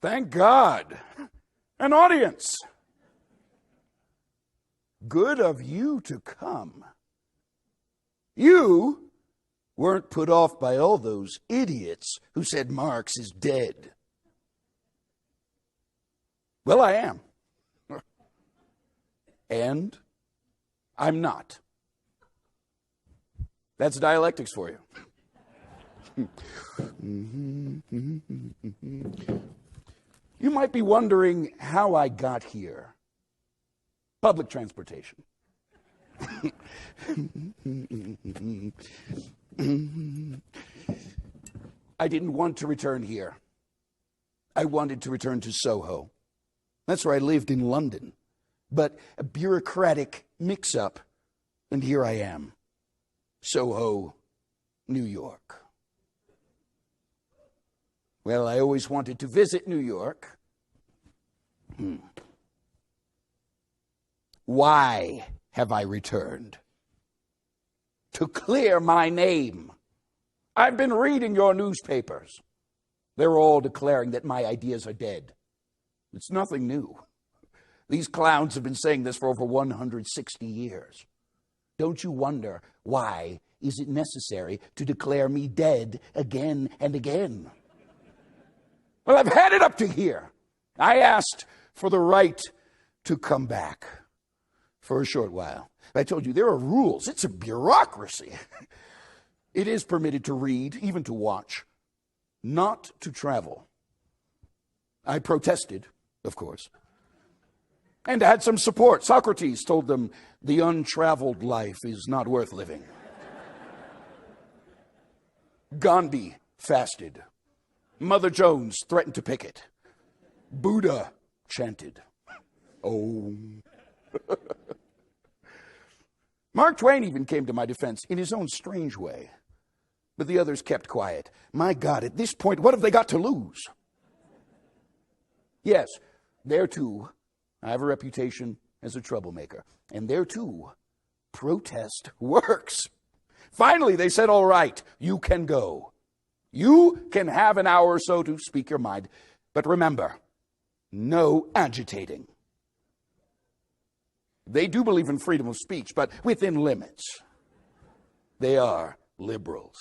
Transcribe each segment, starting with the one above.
Thank God. An audience. Good of you to come. You weren't put off by all those idiots who said Marx is dead. Well, I am. And I'm not. That's dialectics for you. You might be wondering how I got here. Public transportation. I didn't want to return here. I wanted to return to Soho. That's where I lived in London. But a bureaucratic mix-up, and here I am. Soho, New York. Well, I always wanted to visit New York. Why have I returned? To clear my name. I've been reading your newspapers. They're all declaring that my ideas are dead. It's nothing new. These clowns have been saying this for over 160 years. Don't you wonder why is it necessary to declare me dead again and again? Well, I've had it up to here. I asked for the right to come back for a short while. I told you there are rules. It's a bureaucracy. It is permitted to read, even to watch, not to travel. I protested, of course, and had some support. Socrates told them the untraveled life is not worth living. Gandhi fasted. Mother Jones threatened to picket. Buddha chanted. Oh. Mark Twain even came to my defense in his own strange way. But the others kept quiet. My God, at this point, what have they got to lose? Yes, there too, I have a reputation as a troublemaker. And there too, protest works. Finally, they said, all right, you can go. You can have an hour or so to speak your mind. But remember, no agitating. They do believe in freedom of speech, but within limits. They are liberals.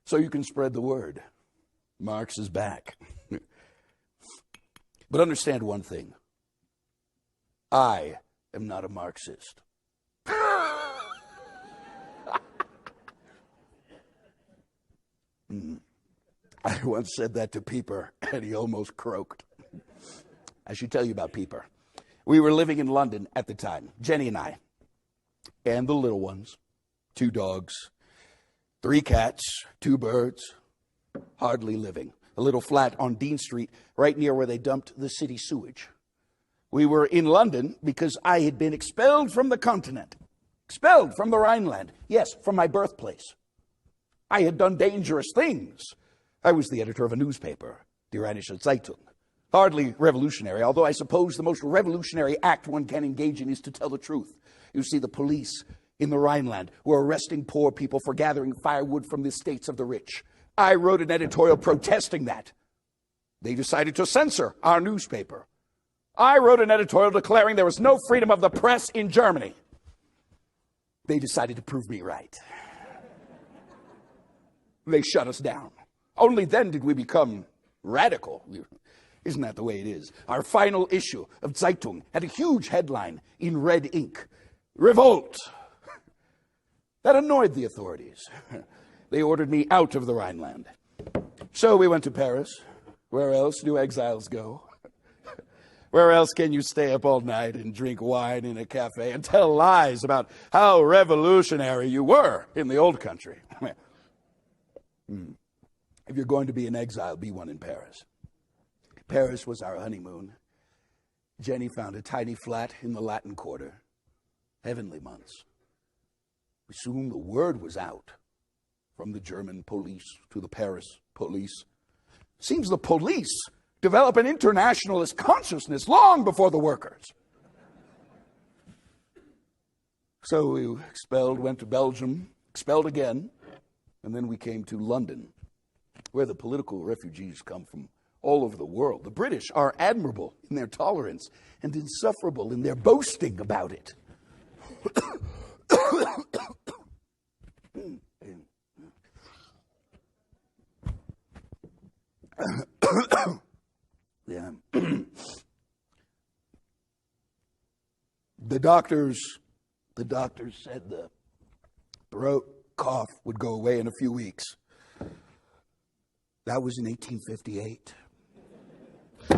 So you can spread the word. Marx is back. But understand one thing. I am not a Marxist. I once said that to Pieper, and he almost croaked. I should tell you about Pieper. We were living in London at the time, Jenny and I, and the little ones, 2 dogs, 3 cats, 2 birds, hardly living. A little flat on Dean Street, right near where they dumped the city sewage. We were in London because I had been expelled from the continent, expelled from the Rhineland, yes, from my birthplace. I had done dangerous things. I was the editor of a newspaper, Die Rheinische Zeitung. Hardly revolutionary, although I suppose the most revolutionary act one can engage in is to tell the truth. You see, the police in the Rhineland were arresting poor people for gathering firewood from the estates of the rich. I wrote an editorial protesting that. They decided to censor our newspaper. I wrote an editorial declaring there was no freedom of the press in Germany. They decided to prove me right. They shut us down. Only then did we become radical. Isn't that the way it is? Our final issue of Zeitung had a huge headline in red ink. Revolt. That annoyed the authorities. They ordered me out of the Rhineland. So we went to Paris. Where else do exiles go? Where else can you stay up all night and drink wine in a cafe and tell lies about how revolutionary you were in the old country? If you're going to be an exile, be one in Paris. Paris was our honeymoon. Jenny found a tiny flat in the Latin Quarter. Heavenly months. Soon the word was out. From the German police to the Paris police. Seems the police develop an internationalist consciousness long before the workers. So we expelled, went to Belgium, expelled again, And then we came to London, where the political refugees come from all over the world. The British are admirable in their tolerance and insufferable in their boasting about it. Yeah. The doctors said the throat cough would go away in a few weeks. That was in 1858.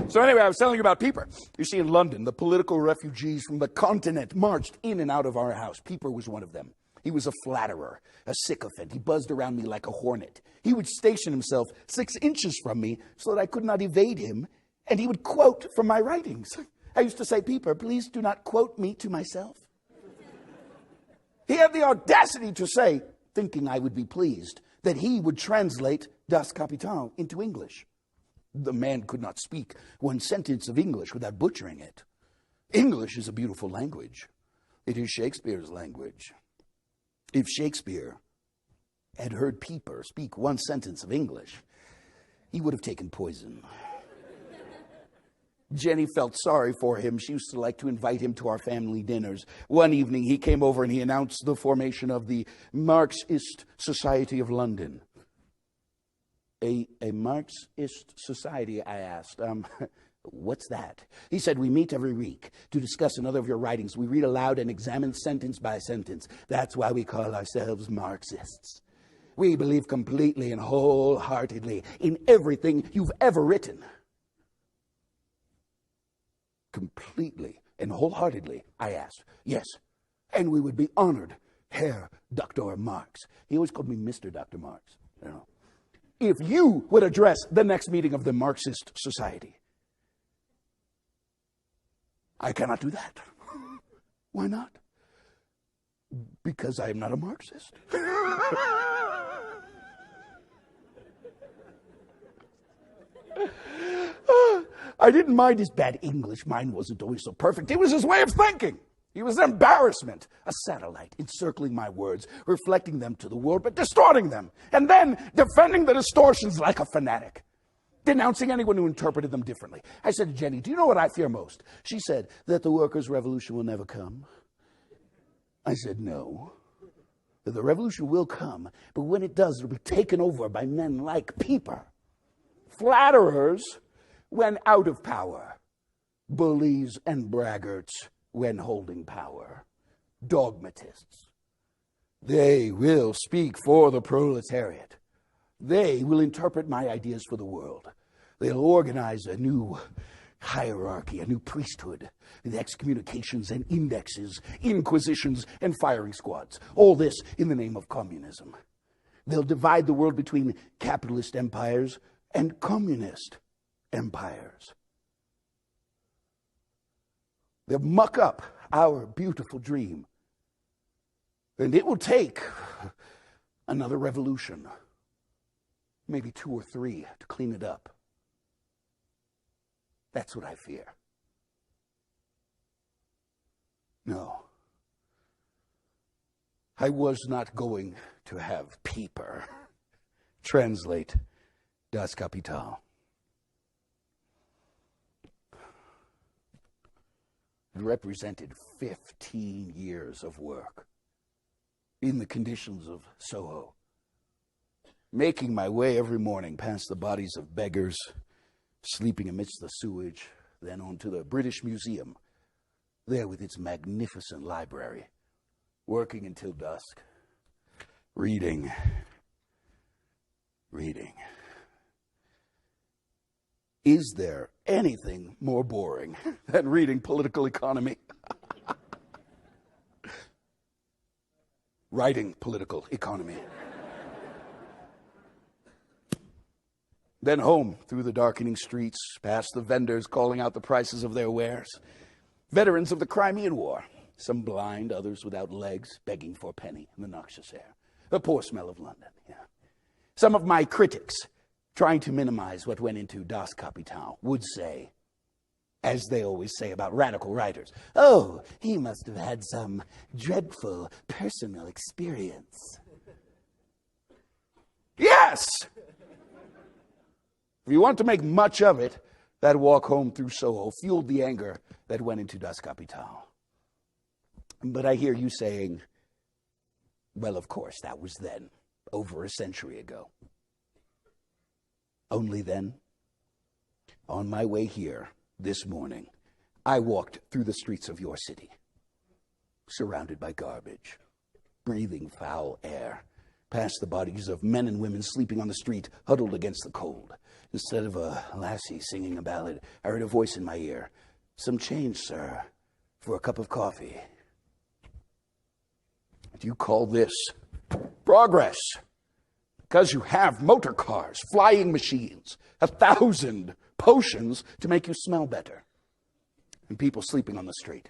So anyway, I was telling you about Pieper. You see, in London, the political refugees from the continent marched in and out of our house. Pieper was one of them. He was a flatterer, a sycophant. He buzzed around me like a hornet. He would station himself 6 inches from me so that I could not evade him, and he would quote from my writings. I used to say, Pieper, please do not quote me to myself. He had the audacity to say, thinking I would be pleased, that he would translate Das Kapital into English. The man could not speak one sentence of English without butchering it. English is a beautiful language. It is Shakespeare's language. If Shakespeare had heard Pieper speak one sentence of English, he would have taken poison. Jenny felt sorry for him. She used to like to invite him to our family dinners. One evening he came over and he announced the formation of the Marxist Society of London. A Marxist society, I asked. What's that? He said, we meet every week to discuss another of your writings. We read aloud and examine sentence by sentence. That's why we call ourselves Marxists. We believe completely and wholeheartedly in everything you've ever written. Completely and wholeheartedly, I asked. Yes, and we would be honored, Herr Dr. Marx. He always called me Mr. Dr. Marx. You know. If you would address the next meeting of the Marxist Society. I cannot do that. Why not? Because I am not a Marxist. I didn't mind his bad English. Mine wasn't always so perfect. It was his way of thinking. He was an embarrassment, a satellite encircling my words, reflecting them to the world, but distorting them, and then defending the distortions like a fanatic, denouncing anyone who interpreted them differently. I said to Jenny, do you know what I fear most? She said, that the workers' revolution will never come. I said, no. That the revolution will come, but when it does, it'll be taken over by men like Pieper. Flatterers when out of power. Bullies and braggarts when holding power. Dogmatists. They will speak for the proletariat. They will interpret my ideas for the world. They'll organize a new hierarchy, a new priesthood, with excommunications and indexes, inquisitions and firing squads. All this in the name of communism. They'll divide the world between capitalist empires and communist empires. They'll muck up our beautiful dream. And it will take another revolution, maybe 2 or 3, to clean it up. That's what I fear. No. I was not going to have Pieper translate Das Kapital. It represented 15 years of work in the conditions of Soho, making my way every morning past the bodies of beggars sleeping amidst the sewage, then on to the British Museum, there with its magnificent library, working until dusk, reading. Is there anything more boring than reading political economy? Writing political economy. Then home through the darkening streets, past the vendors calling out the prices of their wares. Veterans of the Crimean War, some blind, others without legs, begging for a penny in the noxious air. The poor smell of London, yeah. Some of my critics, trying to minimize what went into Das Kapital, would say, as they always say about radical writers, oh, he must have had some dreadful personal experience. Yes! If you want to make much of it, that walk home through Soho fueled the anger that went into Das Kapital. But I hear you saying, well, of course, that was then, over a century ago. Only then, on my way here this morning, I walked through the streets of your city, surrounded by garbage, breathing foul air, past the bodies of men and women sleeping on the street, huddled against the cold. Instead of a lassie singing a ballad, I heard a voice in my ear. Some change, sir, for a cup of coffee. Do you call this progress? Because you have motor cars, flying machines, 1,000 potions to make you smell better, and people sleeping on the street.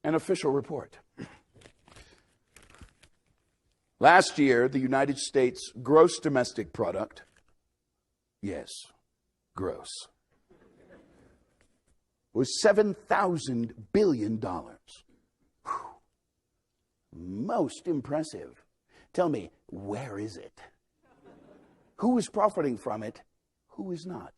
An official report. Last year, the United States gross domestic product, yes, gross, was $7,000 billion. Whew. Most impressive. Tell me, where is it? Who is profiting from it? Who is not?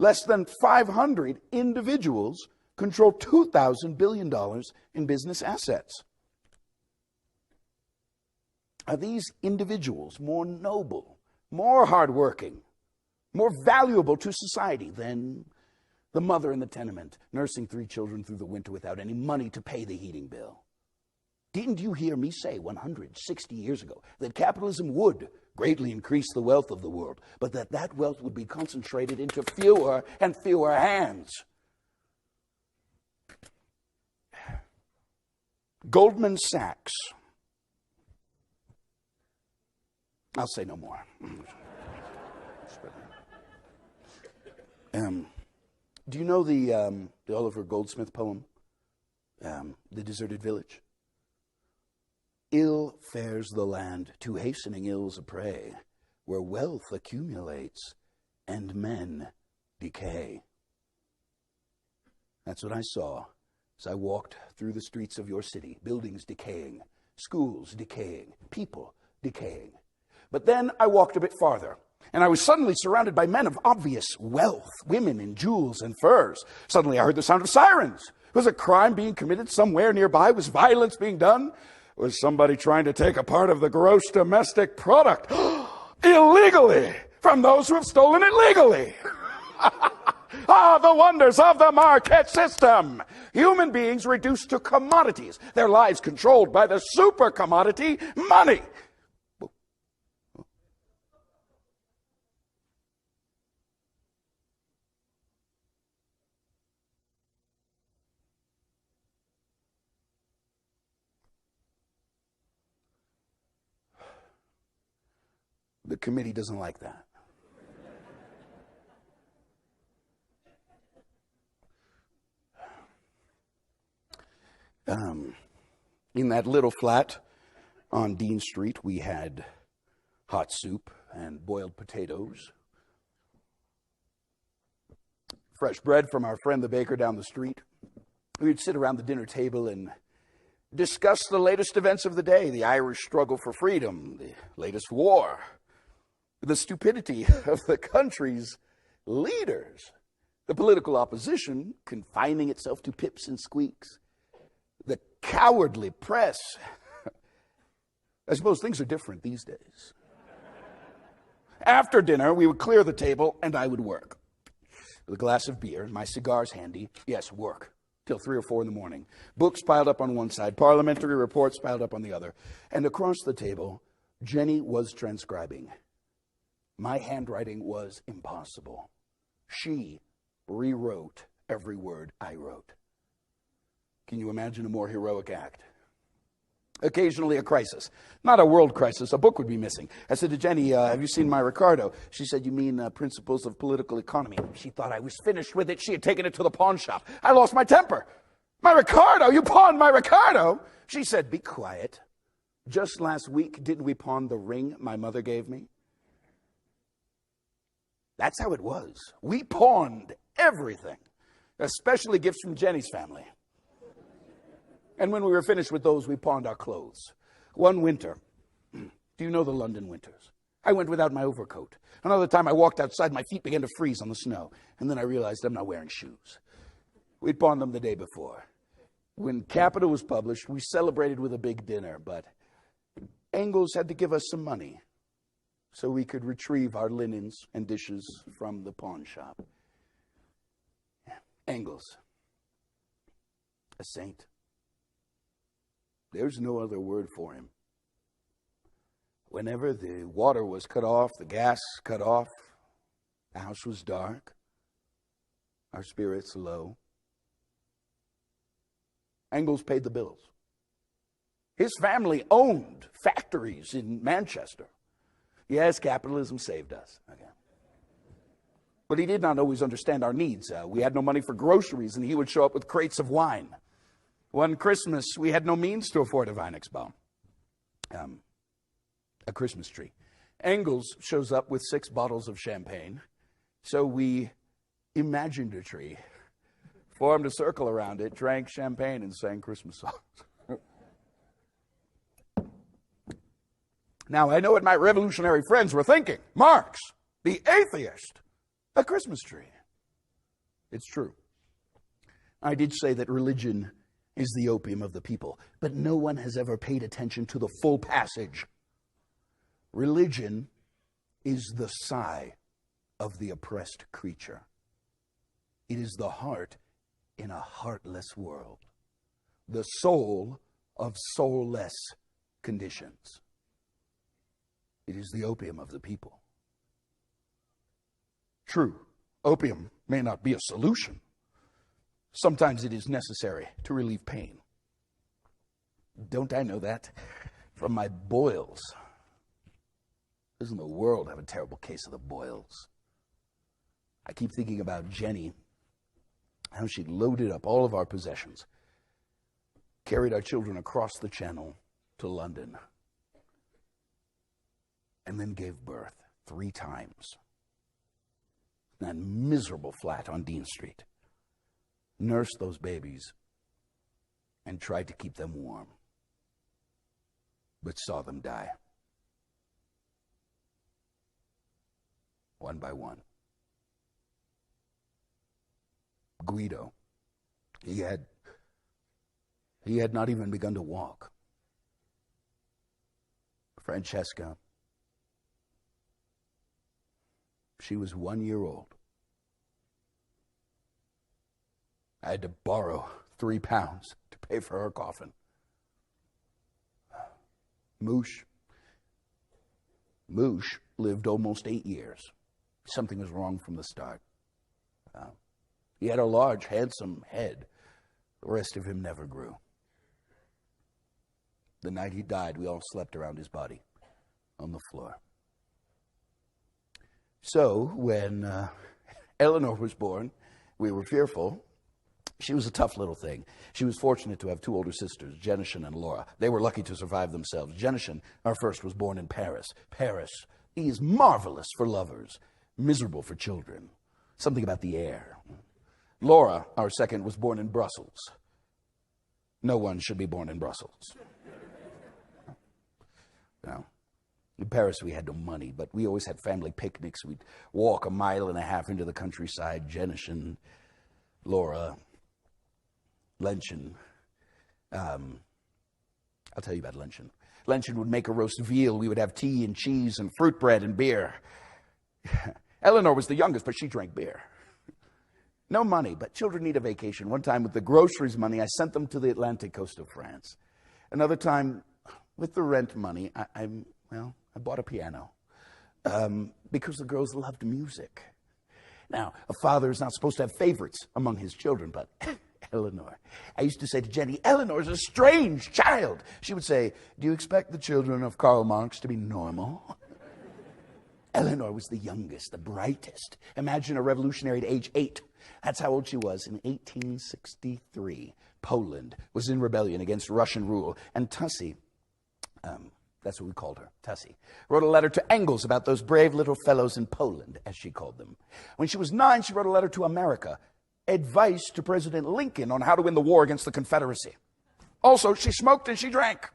Less than 500 individuals control $2,000 billion in business assets. Are these individuals more noble, more hardworking, more valuable to society than the mother in the tenement, nursing 3 children through the winter without any money to pay the heating bill? Didn't you hear me say 160 years ago that capitalism would greatly increase the wealth of the world, but that wealth would be concentrated into fewer and fewer hands? Goldman Sachs. I'll say no more. Do you know the Oliver Goldsmith poem, The Deserted Village? Ill fares the land to hastening ills a prey, where wealth accumulates and men decay. That's what I saw as I walked through the streets of your city. Buildings decaying, schools decaying, people decaying. But then I walked a bit farther, and I was suddenly surrounded by men of obvious wealth, women in jewels and furs. Suddenly I heard the sound of sirens. Was a crime being committed somewhere nearby? Was violence being done? Was somebody trying to take a part of the gross domestic product illegally from those who have stolen it legally? Ah, the wonders of the market system. Human beings reduced to commodities, their lives controlled by the super commodity, money. The committee doesn't like that. In that little flat on Dean Street, we had hot soup and boiled potatoes, fresh bread from our friend the baker down the street. We'd sit around the dinner table and discuss the latest events of the day, the Irish struggle for freedom, the latest war, the stupidity of the country's leaders, the political opposition confining itself to pips and squeaks, the cowardly press. I suppose things are different these days. After dinner, we would clear the table and I would work. With a glass of beer, my cigars handy. Yes, work. Till 3 or 4 in the morning. Books piled up on one side, parliamentary reports piled up on the other. And across the table, Jenny was transcribing. My handwriting was impossible. She rewrote every word I wrote. Can you imagine a more heroic act? Occasionally a crisis. Not a world crisis. A book would be missing. I said to Jenny, have you seen my Ricardo? She said, you mean Principles of Political Economy? She thought I was finished with it. She had taken it to the pawn shop. I lost my temper. My Ricardo? You pawned my Ricardo? She said, be quiet. Just last week, didn't we pawn the ring my mother gave me? That's how it was. We pawned everything. especially gifts from Jenny's family. And when we were finished with those, we pawned our clothes. One winter, do you know the London winters? I went without my overcoat. Another time I walked outside, my feet began to freeze on the snow. And then I realized I'm not wearing shoes. We'd pawned them the day before. When Capital was published, we celebrated with a big dinner, but Engels had to give us some money so we could retrieve our linens and dishes from the pawn shop. Engels, a saint. There's no other word for him. Whenever the water was cut off, the gas cut off, the house was dark, our spirits low, Engels paid the bills. His family owned factories in Manchester. Yes, capitalism saved us. Okay. But he did not always understand our needs. We had no money for groceries, and he would show up with crates of wine. One Christmas, we had no means to afford a Weihnachtsbaum, a Christmas tree. Engels shows up with 6 bottles of champagne, so we imagined a tree, formed a circle around it, drank champagne, and sang Christmas songs. Now, I know what my revolutionary friends were thinking. Marx, the atheist, a Christmas tree. It's true. I did say that religion is the opium of the people, but no one has ever paid attention to the full passage. Religion is the sigh of the oppressed creature. It is the heart in a heartless world, the soul of soulless conditions. It is the opium of the people. True, opium may not be a solution. Sometimes it is necessary to relieve pain. Don't I know that from my boils? Doesn't the world have a terrible case of the boils? I keep thinking about Jenny, how she loaded up all of our possessions, carried our children across the channel to London, and then gave birth 3 times. That miserable flat on Dean Street. Nursed those babies and tried to keep them warm, but saw them die. One by one. Guido, he had not even begun to walk. Francesca, she was 1 year old. I had to borrow £3 to pay for her coffin. Moosh lived almost 8 years. Something was wrong from the start. He had a large, handsome head. The rest of him never grew. The night he died, we all slept around his body on the floor. So, when Eleanor was born, we were fearful. She was a tough little thing. She was fortunate to have 2 older sisters, Jenishin and Laura. They were lucky to survive themselves. Jenishin, our first, was born in Paris. Paris is marvelous for lovers, miserable for children. Something about the air. Laura, our second, was born in Brussels. No one should be born in Brussels. No. In Paris, we had no money, but we always had family picnics. We'd walk 1.5 miles into the countryside. Jenishin, Laura, Lenchen. I'll tell you about Lenchen. Lenchen would make a roast veal. We would have tea and cheese and fruit bread and beer. Eleanor was the youngest, but she drank beer. No money, but children need a vacation. One time with the groceries money, I sent them to the Atlantic coast of France. Another time, with the rent money, I bought a piano because the girls loved music. Now, a father is not supposed to have favorites among his children, but Eleanor. I used to say to Jenny, Eleanor's a strange child. She would say, do you expect the children of Karl Marx to be normal? Eleanor was the youngest, the brightest. Imagine a revolutionary at age 8. That's how old she was in 1863. Poland was in rebellion against Russian rule. And Tussie, that's what we called her, Tussie, wrote a letter to Engels about those brave little fellows in Poland, as she called them. When she was 9, she wrote a letter to America. advice to President Lincoln on how to win the war against the Confederacy. Also, she smoked and she drank.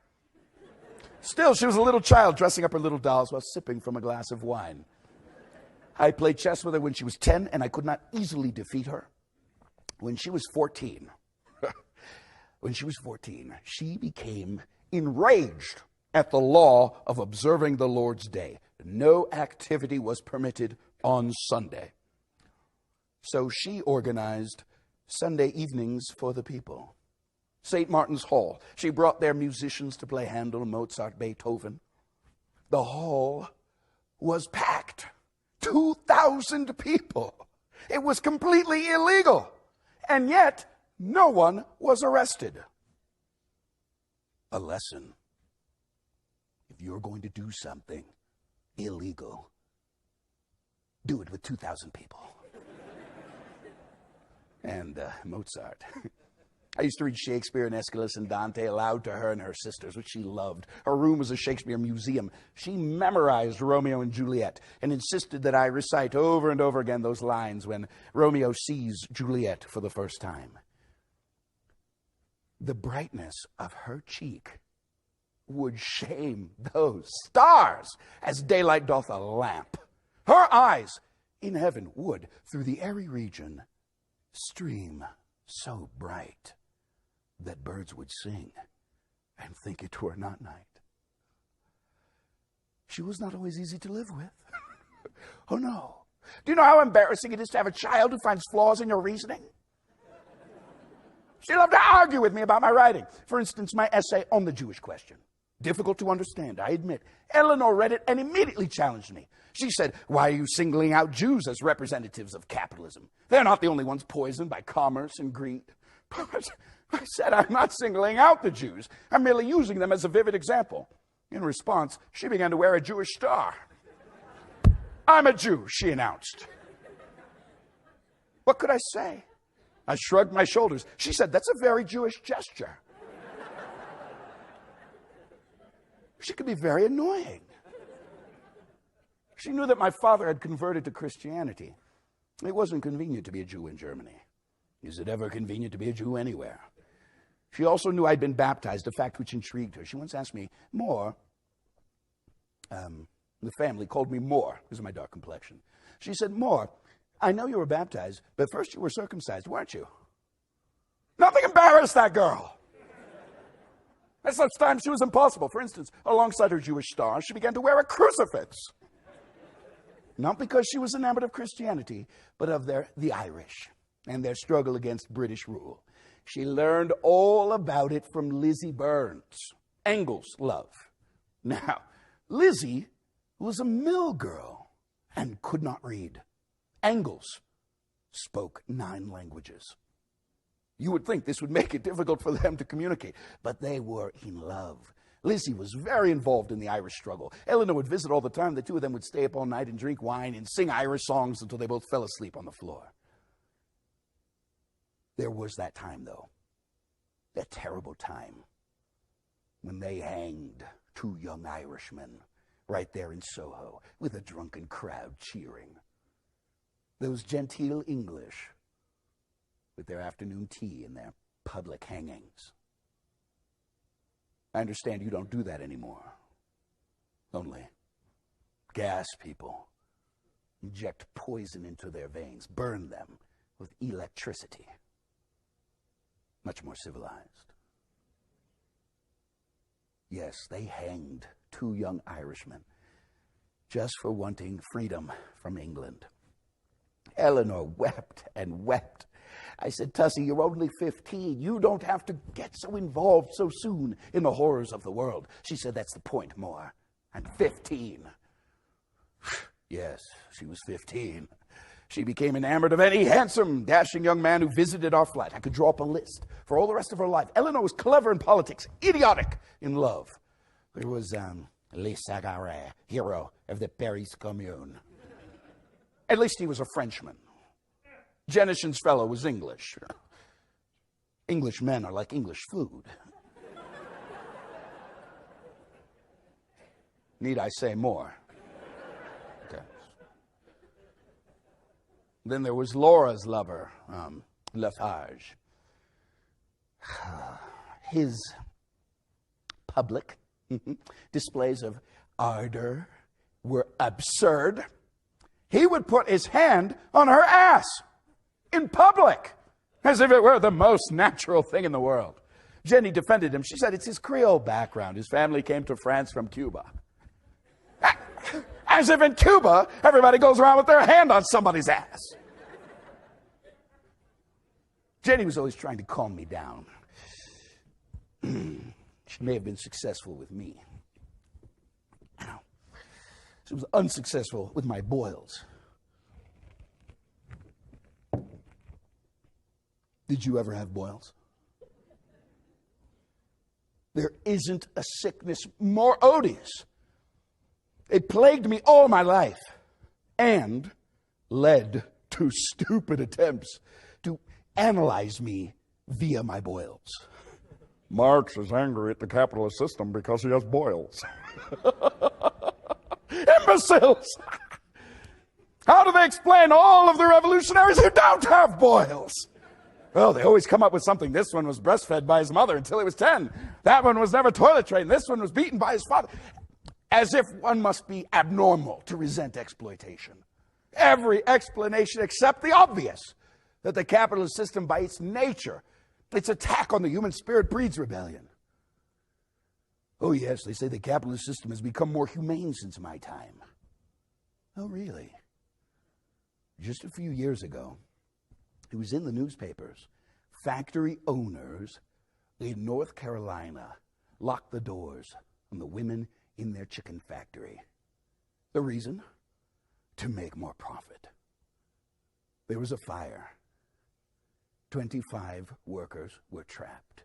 Still, she was a little child dressing up her little dolls while sipping from a glass of wine. I played chess with her when she was 10, and I could not easily defeat her. When she was 14, she became enraged at the law of observing the Lord's Day. No activity was permitted on Sunday. So she organized Sunday evenings for the people. St. Martin's Hall. She brought their musicians to play Handel, Mozart, Beethoven. The hall was packed. 2,000 people. It was completely illegal. And yet, no one was arrested. A lesson. If you're going to do something illegal, do it with 2,000 people. And Mozart. I used to read Shakespeare and Aeschylus and Dante aloud to her and her sisters, which she loved. Her room was a Shakespeare museum. She memorized Romeo and Juliet and insisted that I recite over and over again those lines when Romeo sees Juliet for the first time. The brightness of her cheek would shame those stars as daylight doth a lamp. Her eyes in heaven would, through the airy region, stream so bright that birds would sing and think it were not night. She was not always easy to live with. Oh no. Do you know how embarrassing it is to have a child who finds flaws in your reasoning? She loved to argue with me about my writing. For instance, my essay on the Jewish question. Difficult to understand, I admit. Eleanor read it and immediately challenged me. She said, "Why are you singling out Jews as representatives of capitalism? They're not the only ones poisoned by commerce and greed." But I said, "I'm not singling out the Jews. I'm merely using them as a vivid example." In response, she began to wear a Jewish star. "I'm a Jew," she announced. What could I say? I shrugged my shoulders. She said, "That's a very Jewish gesture." She could be very annoying. She knew that my father had converted to Christianity. It wasn't convenient to be a Jew in Germany. Is it ever convenient to be a Jew anywhere? She also knew I'd been baptized, a fact which intrigued her. She once asked me, "Moore," the family called me Moore because of my dark complexion. She said, "Moore, I know you were baptized, but first you were circumcised, weren't you?" Nothing embarrassed that girl. At such times she was impossible. For instance, alongside her Jewish star, she began to wear a crucifix. Not because she was enamored of Christianity, but of the Irish and their struggle against British rule. She learned all about it from Lizzie Burns, Engels' love. Now, Lizzie was a mill girl and could not read. Engels spoke 9 languages. You would think this would make it difficult for them to communicate, but they were in love. Lizzie was very involved in the Irish struggle. Eleanor would visit all the time. The two of them would stay up all night and drink wine and sing Irish songs until they both fell asleep on the floor. There was that time, though, that terrible time, when they hanged 2 young Irishmen right there in Soho with a drunken crowd cheering. Those genteel English with their afternoon tea and their public hangings. I understand you don't do that anymore. Only gas people, inject poison into their veins, burn them with electricity. Much more civilized. Yes, they hanged 2 young Irishmen just for wanting freedom from England. Eleanor wept and wept. I said, "Tussie, you're only 15. You don't have to get so involved so soon in the horrors of the world." She said, "That's the point, Moore. I'm 15. Yes, she was 15. She became enamored of any handsome, dashing young man who visited our flat. I could draw up a list for all the rest of her life. Eleanor was clever in politics, idiotic in love. There was Le Sagare, hero of the Paris Commune. At least he was a Frenchman. Jenison's fellow was English. English men are like English food. Need I say more? Okay. Then there was Laura's lover, Lafarge. His public displays of ardor were absurd. He would put his hand on her ass in public as if it were the most natural thing in the world. Jenny defended him. She said it's his Creole background. His family came to France from Cuba. As if in Cuba, everybody goes around with their hand on somebody's ass. Jenny was always trying to calm me down. She may have been successful with me. She was unsuccessful with my boils. Did you ever have boils? There isn't a sickness more odious. It plagued me all my life and led to stupid attempts to analyze me via my boils. Marx is angry at the capitalist system because he has boils. Imbeciles! How do they explain all of the revolutionaries who don't have boils? Well, they always come up with something. This one was breastfed by his mother until he was 10. That one was never toilet trained. This one was beaten by his father. As if one must be abnormal to resent exploitation. Every explanation except the obvious, that the capitalist system by its nature, its attack on the human spirit breeds rebellion. Oh yes, they say the capitalist system has become more humane since my time. Oh really? Just a few years ago, it was in the newspapers. Factory owners in North Carolina locked the doors on the women in their chicken factory. The reason? To make more profit. There was a fire. 25 workers were trapped,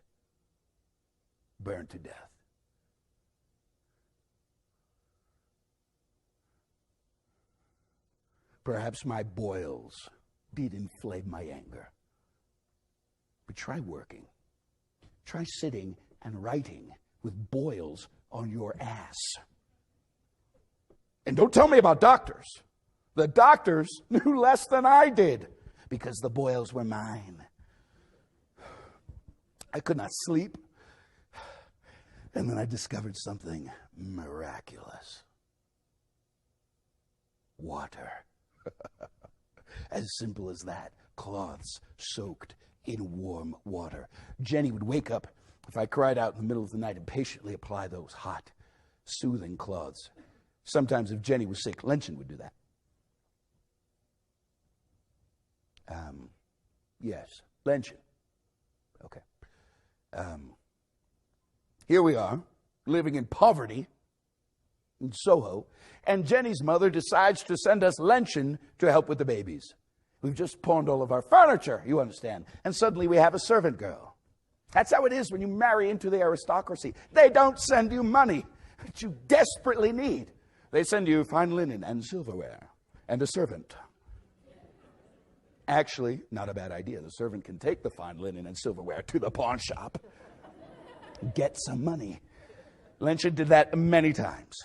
burned to death. Perhaps my boils did inflame my anger. But try working. Try sitting and writing with boils on your ass. And don't tell me about doctors. The doctors knew less than I did because the boils were mine. I could not sleep. And then I discovered something miraculous. Water. As simple as that. Cloths soaked in warm water. Jenny would wake up if I cried out in the middle of the night and patiently apply those hot, soothing cloths. Sometimes if Jenny was sick, Lenchen would do that. Yes, Lenchen. Okay. Here we are, living in poverty in Soho, and Jenny's mother decides to send us Lenchen to help with the babies. We've just pawned all of our furniture, you understand, and suddenly we have a servant girl. That's how it is when you marry into the aristocracy. They don't send you money that you desperately need. They send you fine linen and silverware and a servant. Actually, not a bad idea. The servant can take the fine linen and silverware to the pawn shop, get some money. Lenchen did that many times.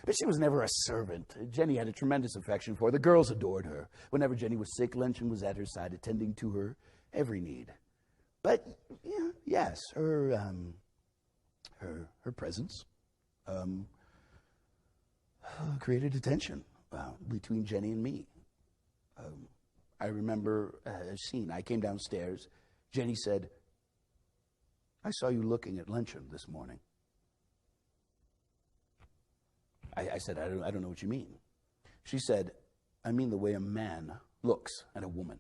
But she was never a servant. Jenny had a tremendous affection for her. The girls adored her. Whenever Jenny was sick, Lenchen was at her side, attending to her every need. But, yeah, yes, her presence created a tension between Jenny and me. I remember a scene. I came downstairs. Jenny said, "I saw you looking at Lenchen this morning." I said, I don't know what you mean. She said, "I mean the way a man looks at a woman."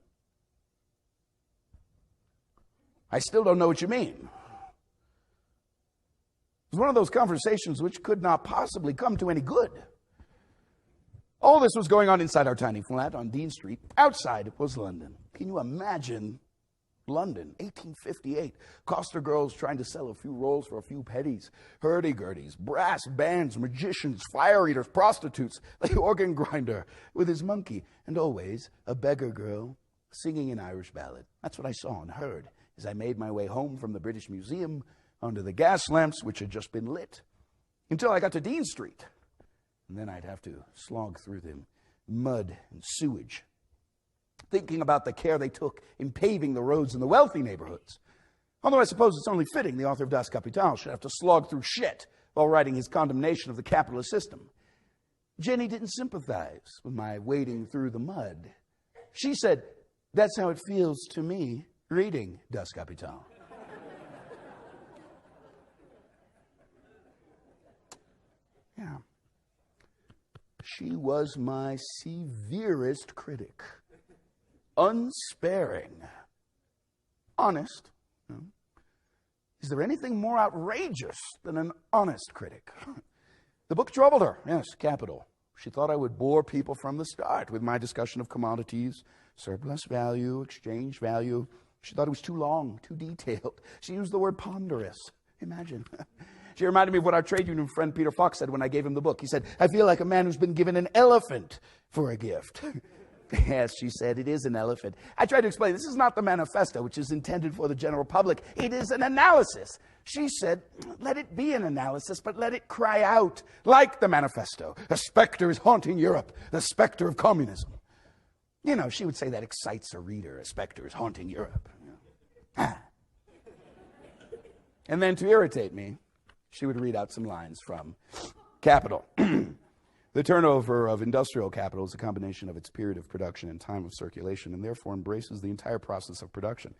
I still don't know what you mean. It was one of those conversations which could not possibly come to any good. All this was going on inside our tiny flat on Dean Street. Outside was London. Can you imagine London, 1858. Coster girls trying to sell a few rolls for a few pennies. Hurdy-gurdies, brass bands, magicians, fire eaters, prostitutes, the organ grinder with his monkey, and always a beggar girl singing an Irish ballad. That's what I saw and heard as I made my way home from the British Museum under the gas lamps which had just been lit, until I got to Dean Street. And then I'd have to slog through the mud and sewage thinking about the care they took in paving the roads in the wealthy neighborhoods. Although I suppose it's only fitting the author of Das Kapital should have to slog through shit while writing his condemnation of the capitalist system. Jenny didn't sympathize with my wading through the mud. She said, "That's how it feels to me reading Das Kapital." Yeah. She was my severest critic. Unsparing. Honest. Is there anything more outrageous than an honest critic? The book troubled her. Yes, capital. She thought I would bore people from the start with my discussion of commodities, surplus value, exchange value. She thought it was too long, too detailed. She used the word ponderous. Imagine. She reminded me of what our trade union friend Peter Fox said when I gave him the book. He said, "I feel like a man who's been given an elephant for a gift." Yes, she said, it is an elephant. I tried to explain, this is not the manifesto, which is intended for the general public. It is an analysis. She said, let it be an analysis, but let it cry out like the manifesto. A specter is haunting Europe, the specter of communism. You know, she would say that excites a reader. A specter is haunting Europe. And then to irritate me, she would read out some lines from Capital. The turnover of industrial capital is a combination of its period of production and time of circulation, and therefore embraces the entire process of production.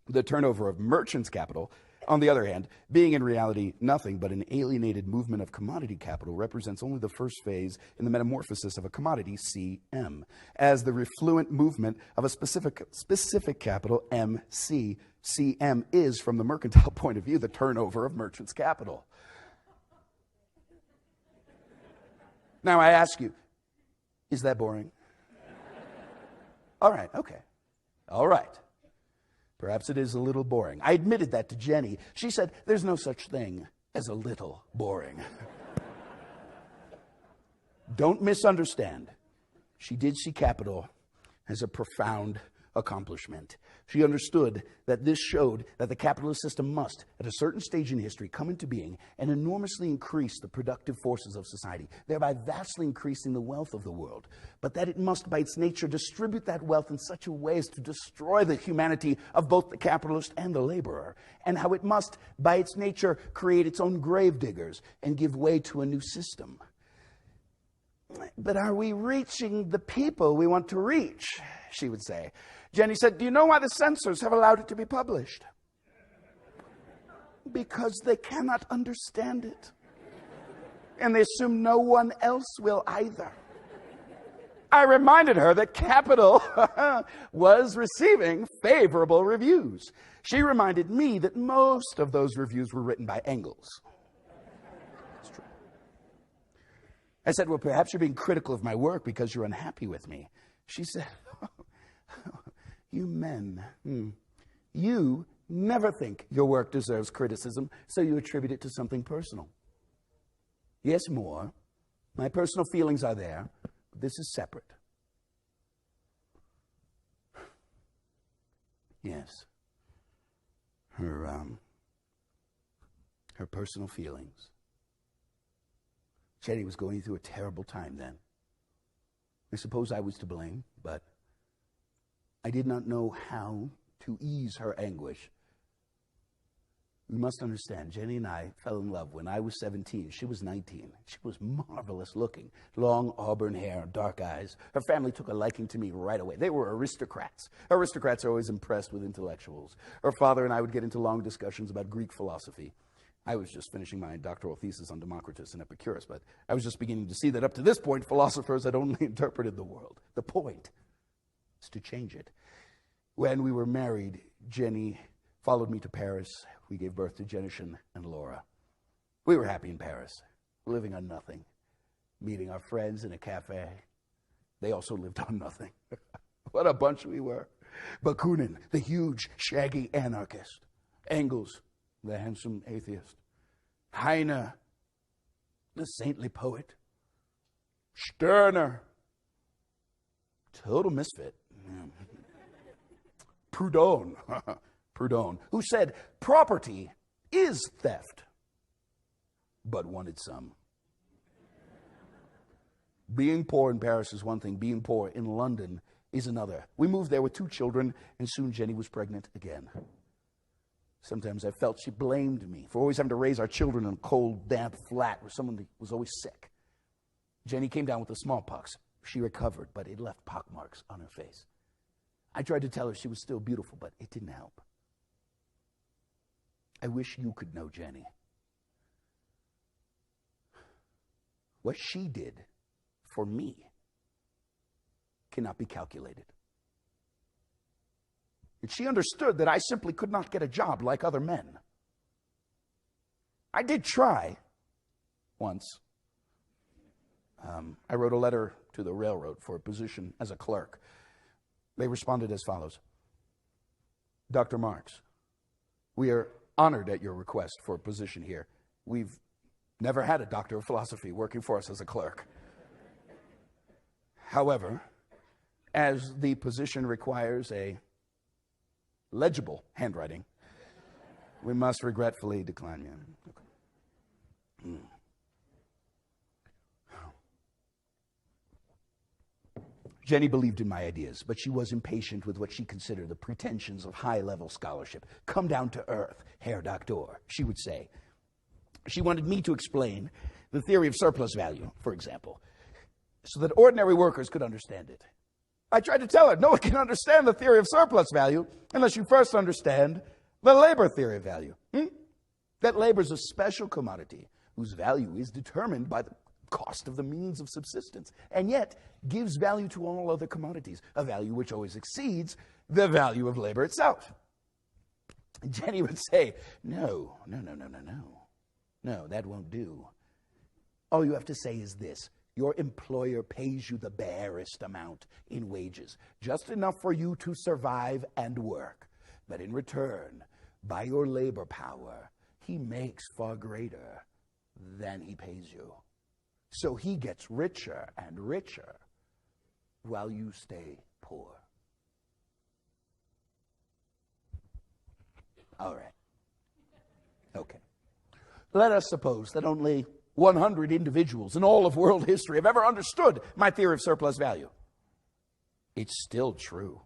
The turnover of merchants' capital, on the other hand, being in reality nothing but an alienated movement of commodity capital, represents only the first phase in the metamorphosis of a commodity, CM, as the refluent movement of a specific capital, MC. CM is, from the mercantile point of view, the turnover of merchants' capital. Now I ask you, is that boring? All right, okay. All right. Perhaps it is a little boring. I admitted that to Jenny. She said, there's no such thing as a little boring. Don't misunderstand. She did see capital as a profound accomplishment. She understood that this showed that the capitalist system must, at a certain stage in history, come into being and enormously increase the productive forces of society, thereby vastly increasing the wealth of the world, but that it must, by its nature, distribute that wealth in such a way as to destroy the humanity of both the capitalist and the laborer, and how it must, by its nature, create its own gravediggers and give way to a new system. But are we reaching the people we want to reach? She would say. Jenny said, do you know why the censors have allowed it to be published? Because they cannot understand it. And they assume no one else will either. I reminded her that Capital was receiving favorable reviews. She reminded me that most of those reviews were written by Engels. It's true. I said, well, perhaps you're being critical of my work because you're unhappy with me. She said, you men, you never think your work deserves criticism, so you attribute it to something personal. Yes, more. My personal feelings are there, but this is separate. Yes. Her personal feelings. Jenny was going through a terrible time then. I suppose I was to blame, but I did not know how to ease her anguish. You must understand, Jenny and I fell in love when I was 17. She was 19. She was marvelous looking. Long auburn hair, dark eyes. Her family took a liking to me right away. They were aristocrats. Aristocrats are always impressed with intellectuals. Her father and I would get into long discussions about Greek philosophy. I was just finishing my doctoral thesis on Democritus and Epicurus, but I was just beginning to see that up to this point, philosophers had only interpreted the world. The point is to change it. When we were married, Jenny followed me to Paris. We gave birth to Jenishin and Laura. We were happy in Paris, living on nothing, meeting our friends in a cafe. They also lived on nothing. What a bunch we were. Bakunin, the huge, shaggy anarchist. Engels, the handsome atheist. Heine, the saintly poet. Stirner, total misfit. Proudhon, who said, property is theft, but wanted some. Being poor in Paris is one thing. Being poor in London is another. We moved there with 2 children, and soon Jenny was pregnant again. Sometimes I felt she blamed me for always having to raise our children in a cold, damp flat where someone was always sick. Jenny came down with the smallpox. She recovered, but it left pockmarks on her face. I tried to tell her she was still beautiful, but it didn't help. I wish you could know Jenny. What she did for me cannot be calculated. And she understood that I simply could not get a job like other men. I did try once. I wrote a letter to the railroad for a position as a clerk. They responded as follows. Dr. Marx, we are honored at your request for a position here. We've never had a doctor of philosophy working for us as a clerk. However, as the position requires a legible handwriting, we must regretfully decline you. Okay. Jenny believed in my ideas, but she was impatient with what she considered the pretensions of high-level scholarship. Come down to earth, Herr Doctor, she would say. She wanted me to explain the theory of surplus value, for example, so that ordinary workers could understand it. I tried to tell her, no one can understand the theory of surplus value unless you first understand the labor theory of value. That labor is a special commodity whose value is determined by the cost of the means of subsistence, and yet gives value to all other commodities, a value which always exceeds the value of labor itself. Jenny would say, no, that won't do. All you have to say is this: your employer pays you the barest amount in wages, just enough for you to survive and work. But in return, by your labor power, he makes far greater than he pays you. So he gets richer and richer while you stay poor. All right. Okay. Let us suppose that only 100 individuals in all of world history have ever understood my theory of surplus value. It's still true.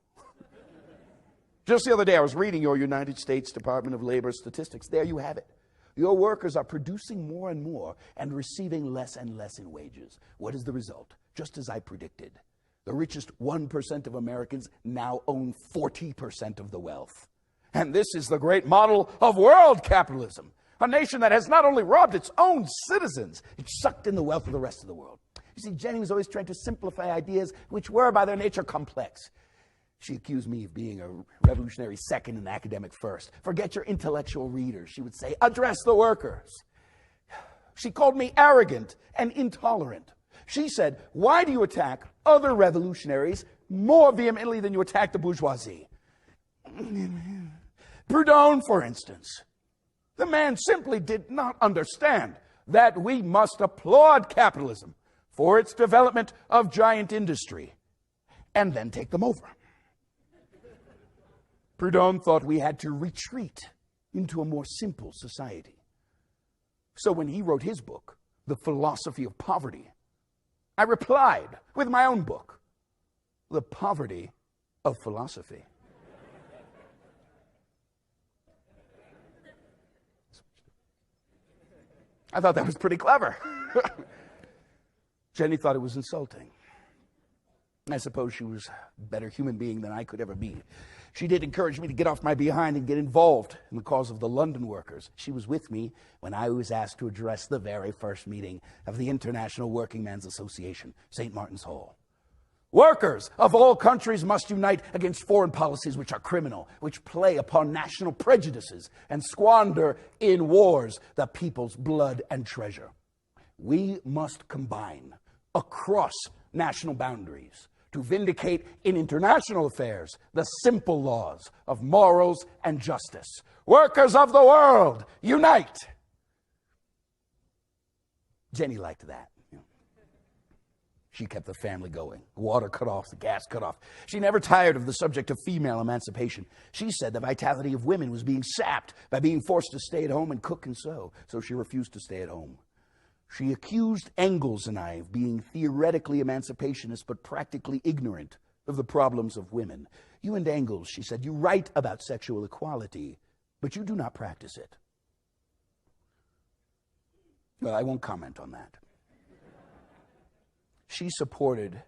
Just the other day, I was reading your United States Department of Labor statistics. There you have it. Your workers are producing more and more and receiving less and less in wages. What is the result? Just as I predicted. The richest 1% of Americans now own 40% of the wealth. And this is the great model of world capitalism. A nation that has not only robbed its own citizens, it's sucked in the wealth of the rest of the world. You see, Jenny was always trying to simplify ideas which were by their nature complex. She accused me of being a revolutionary second and academic first. Forget your intellectual readers, she would say. Address the workers. She called me arrogant and intolerant. She said, why do you attack other revolutionaries more vehemently than you attack the bourgeoisie? Proudhon, for instance. The man simply did not understand that we must applaud capitalism for its development of giant industry and then take them over. Proudhon thought we had to retreat into a more simple society. So when he wrote his book, The Philosophy of Poverty, I replied with my own book, The Poverty of Philosophy. I thought that was pretty clever. Jenny thought it was insulting. I suppose she was a better human being than I could ever be. She did encourage me to get off my behind and get involved in the cause of the London workers. She was with me when I was asked to address the very first meeting of the International Working Men's Association, St. Martin's Hall. Workers of all countries must unite against foreign policies which are criminal, which play upon national prejudices and squander in wars the people's blood and treasure. We must combine across national boundaries to vindicate in international affairs the simple laws of morals and justice. Workers of the world, unite! Jenny liked that. She kept the family going. The water cut off, the gas cut off. She never tired of the subject of female emancipation. She said the vitality of women was being sapped by being forced to stay at home and cook and sew, so she refused to stay at home. She accused Engels and I of being theoretically emancipationists but practically ignorant of the problems of women. You and Engels, she said, you write about sexual equality, but you do not practice it. Well, I won't comment on that. She supported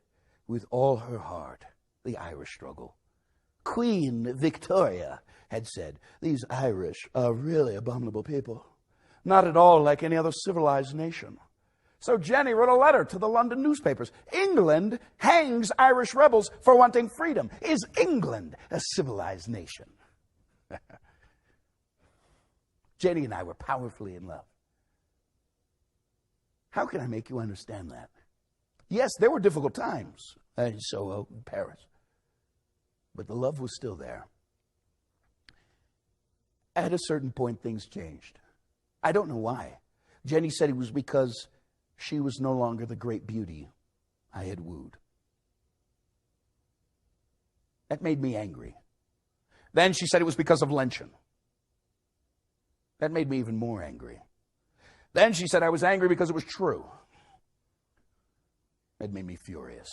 with all her heart the Irish struggle. Queen Victoria had said, these Irish are really abominable people, not at all like any other civilized nation. So Jenny wrote a letter to the London newspapers. England hangs Irish rebels for wanting freedom. Is England a civilized nation? Jenny and I were powerfully in love. How can I make you understand that? Yes, there were difficult times in Soho, in Paris. But the love was still there. At a certain point, things changed. I don't know why. Jenny said it was because she was no longer the great beauty I had wooed. That made me angry. Then she said it was because of Lynching. That made me even more angry. Then she said I was angry because it was true. That made me furious.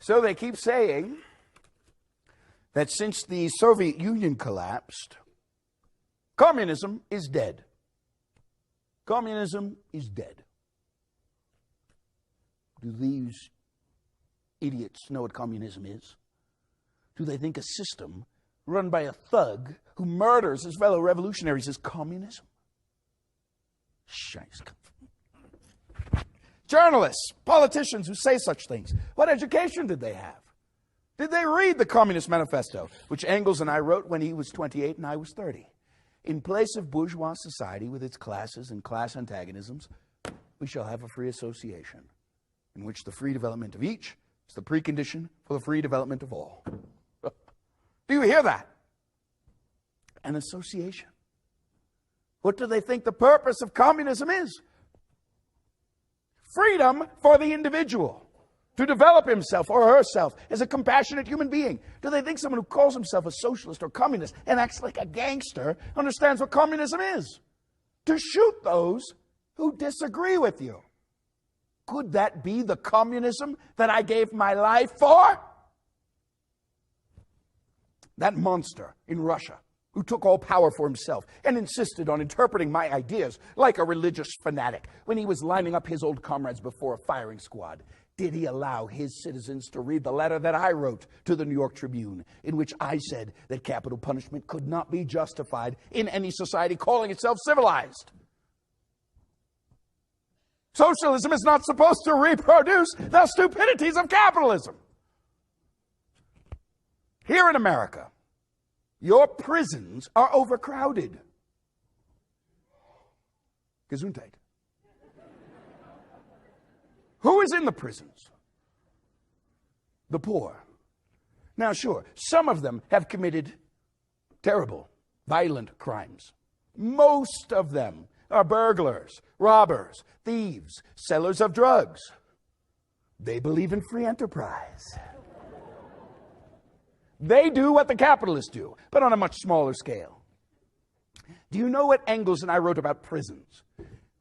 So they keep saying that since the Soviet Union collapsed, communism is dead. Communism is dead. Do these idiots know what communism is? Do they think a system run by a thug who murders his fellow revolutionaries is communism? Scheiße. Journalists, politicians who say such things, what education did they have? Did they read the Communist Manifesto, which Engels and I wrote when he was 28 and I was 30? In place of bourgeois society with its classes and class antagonisms, we shall have a free association in which the free development of each is the precondition for the free development of all. Do you hear that? An association. What do they think the purpose of communism is? Freedom for the individual to develop himself or herself as a compassionate human being. Do they think someone who calls himself a socialist or communist and acts like a gangster understands what communism is? To shoot those who disagree with you. Could that be the communism that I gave my life for? That monster in Russia who took all power for himself and insisted on interpreting my ideas like a religious fanatic when he was lining up his old comrades before a firing squad. Did he allow his citizens to read the letter that I wrote to the New York Tribune, in which I said that capital punishment could not be justified in any society calling itself civilized? Socialism is not supposed to reproduce the stupidities of capitalism. Here in America, your prisons are overcrowded. Gesundheit. Who is in the prisons? The poor. Now, sure, some of them have committed terrible, violent crimes. Most of them are burglars, robbers, thieves, sellers of drugs. They believe in free enterprise. They do what the capitalists do, but on a much smaller scale. Do you know what Engels and I wrote about prisons?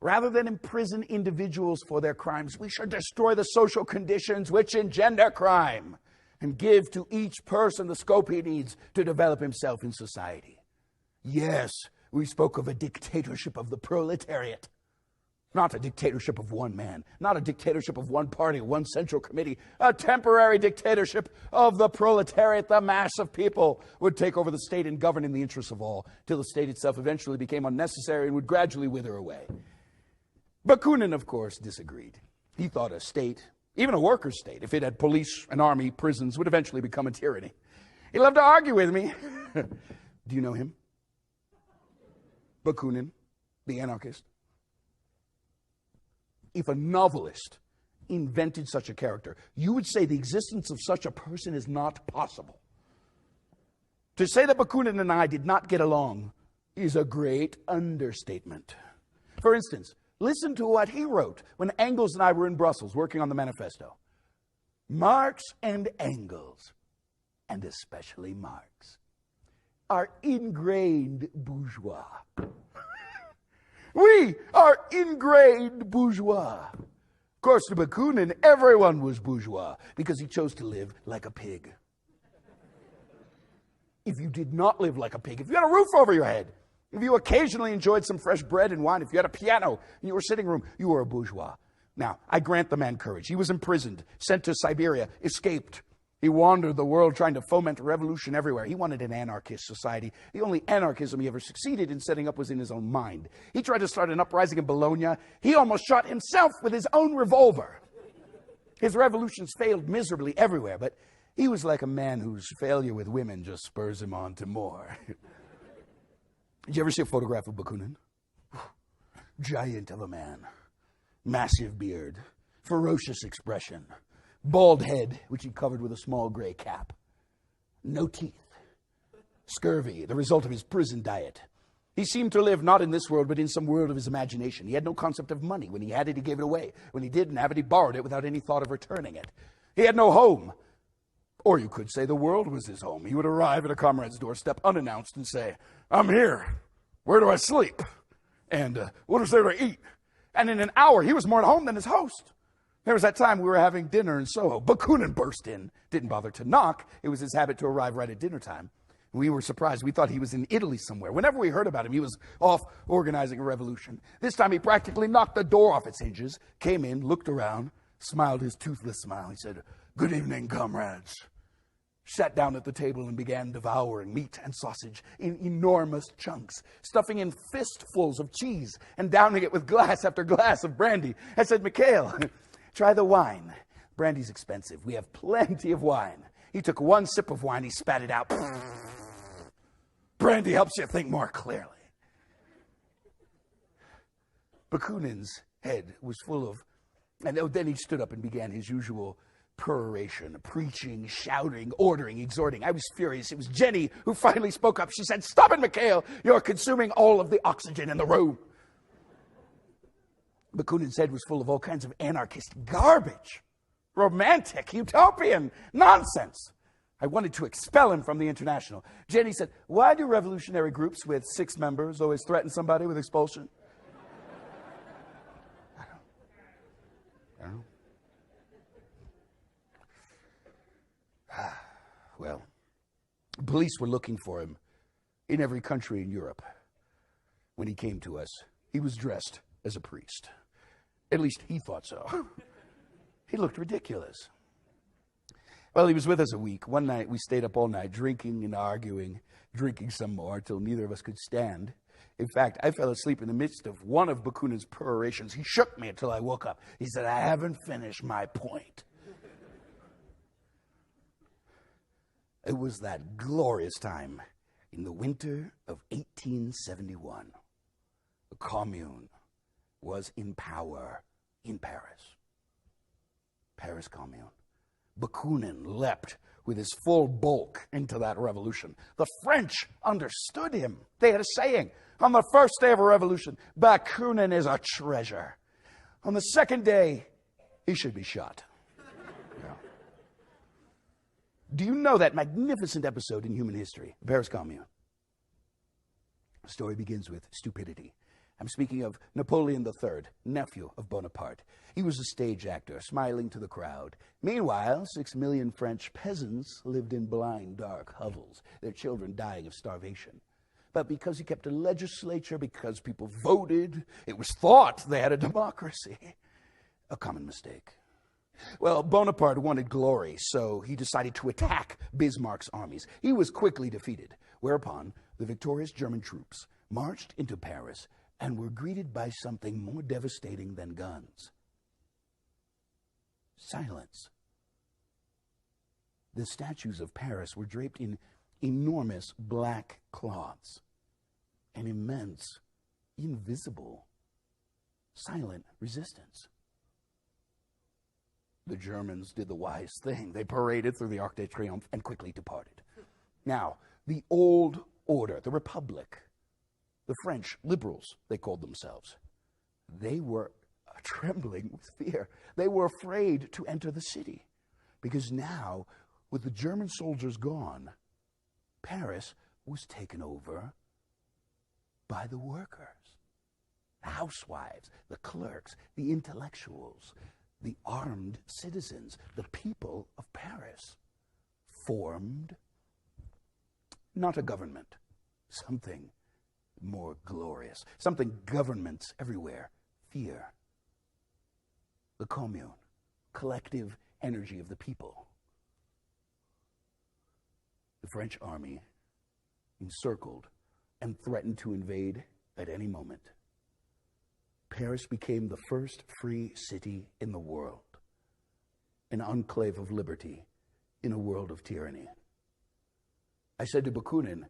Rather than imprison individuals for their crimes, we should destroy the social conditions which engender crime and give to each person the scope he needs to develop himself in society. Yes, we spoke of a dictatorship of the proletariat. Not a dictatorship of one man, not a dictatorship of one party, one central committee, a temporary dictatorship of the proletariat. The mass of people would take over the state and govern in the interests of all, till the state itself eventually became unnecessary and would gradually wither away. Bakunin, of course, disagreed. He thought a state, even a workers' state, if it had police, an army, prisons, would eventually become a tyranny. He loved to argue with me. Do you know him? Bakunin, the anarchist. If a novelist invented such a character, you would say the existence of such a person is not possible. To say that Bakunin and I did not get along is a great understatement. For instance, listen to what he wrote when Engels and I were in Brussels working on the manifesto. Marx and Engels, and especially Marx, are ingrained bourgeois. We are ingrained bourgeois. Of course, to Bakunin, everyone was bourgeois because he chose to live like a pig. If you did not live like a pig, if you had a roof over your head, if you occasionally enjoyed some fresh bread and wine, if you had a piano in your sitting room, you were a bourgeois. Now, I grant the man courage. He was imprisoned, sent to Siberia, escaped. He wandered the world trying to foment revolution everywhere. He wanted an anarchist society. The only anarchism he ever succeeded in setting up was in his own mind. He tried to start an uprising in Bologna. He almost shot himself with his own revolver. His revolutions failed miserably everywhere, but he was like a man whose failure with women just spurs him on to more. Did you ever see a photograph of Bakunin? Giant of a man. Massive beard. Ferocious expression. Bald head, which he covered with a small gray cap. No teeth. Scurvy, the result of his prison diet. He seemed to live not in this world, but in some world of his imagination. He had no concept of money. When he had it, he gave it away. When he didn't have it, he borrowed it without any thought of returning it. He had no home. Or you could say the world was his home. He would arrive at a comrade's doorstep unannounced and say, "I'm here. Where do I sleep? And what is there to eat?" And in an hour, he was more at home than his host. There was that time we were having dinner in Soho. Bakunin burst in. Didn't bother to knock. It was his habit to arrive right at dinner time. We were surprised. We thought he was in Italy somewhere. Whenever we heard about him, he was off organizing a revolution. This time he practically knocked the door off its hinges, came in, looked around, smiled his toothless smile. He said, "Good evening, comrades." Sat down at the table and began devouring meat and sausage in enormous chunks, stuffing in fistfuls of cheese and downing it with glass after glass of brandy. I said, "Mikhail, try the wine. Brandy's expensive. We have plenty of wine." He took one sip of wine. He spat it out. Brandy helps you think more clearly. Bakunin's head was full of, and then he stood up and began his usual peroration, preaching, shouting, ordering, exhorting. I was furious. It was Jenny who finally spoke up. She said, "Stop it, Mikhail. You're consuming all of the oxygen in the room." Bakunin's head was full of all kinds of anarchist garbage. Romantic, utopian nonsense. I wanted to expel him from the International. Jenny said, "Why do revolutionary groups with 6 members always threaten somebody with expulsion?" I don't know. Well, police were looking for him in every country in Europe. When he came to us, he was dressed as a priest. At least he thought so. He looked ridiculous. Well, he was with us a week. One night, we stayed up all night drinking and arguing, drinking some more till neither of us could stand. In fact, I fell asleep in the midst of one of Bakunin's perorations. He shook me until I woke up. He said, "I haven't finished my point." It was that glorious time in the winter of 1871. The Commune was in power in Paris. Paris Commune. Bakunin leapt with his full bulk into that revolution. The French understood him. They had a saying, on the first day of a revolution, Bakunin is a treasure. On the second day, he should be shot. Yeah. Do you know that magnificent episode in human history, the Paris Commune? The story begins with stupidity. I'm speaking of Napoleon III, nephew of Bonaparte. He was a stage actor, smiling to the crowd. Meanwhile, 6 million French peasants lived in blind, dark hovels, their children dying of starvation. But because he kept a legislature, because people voted, it was thought they had a democracy. A common mistake. Well, Bonaparte wanted glory, so he decided to attack Bismarck's armies. He was quickly defeated, whereupon the victorious German troops marched into Paris and were greeted by something more devastating than guns. Silence. The statues of Paris were draped in enormous black cloths, an immense, invisible, silent resistance. The Germans did the wise thing. They paraded through the Arc de Triomphe and quickly departed. Now, The old order, the Republic, the French liberals, they called themselves, they were trembling with fear. They were afraid to enter the city because now, with the German soldiers gone, Paris was taken over by the workers, the housewives, the clerks, the intellectuals, the armed citizens. The people of Paris formed not a government, something more glorious, something governments everywhere fear. The commune, collective energy of the people. The French army encircled and threatened to invade at any moment. Paris became the first free city in the world, an enclave of liberty in a world of tyranny. I said to Bakunin,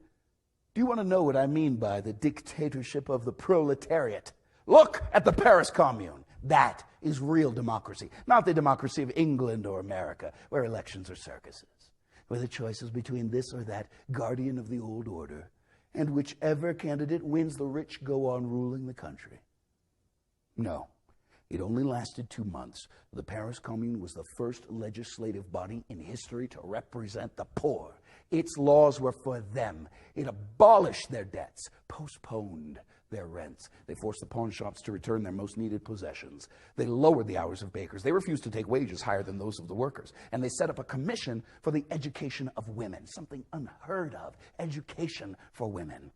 do you want to know what I mean by the dictatorship of the proletariat? Look at the Paris Commune. That is real democracy, not the democracy of England or America, where elections are circuses, where the choice is between this or that guardian of the old order, and whichever candidate wins, the rich go on ruling the country. No, it only lasted 2 months. The Paris Commune was the first legislative body in history to represent the poor. Its laws were for them. It abolished their debts, postponed their rents. They forced the pawn shops to return their most needed possessions. They lowered the hours of bakers. They refused to take wages higher than those of the workers. And they set up a commission for the education of women, something unheard of, education for women.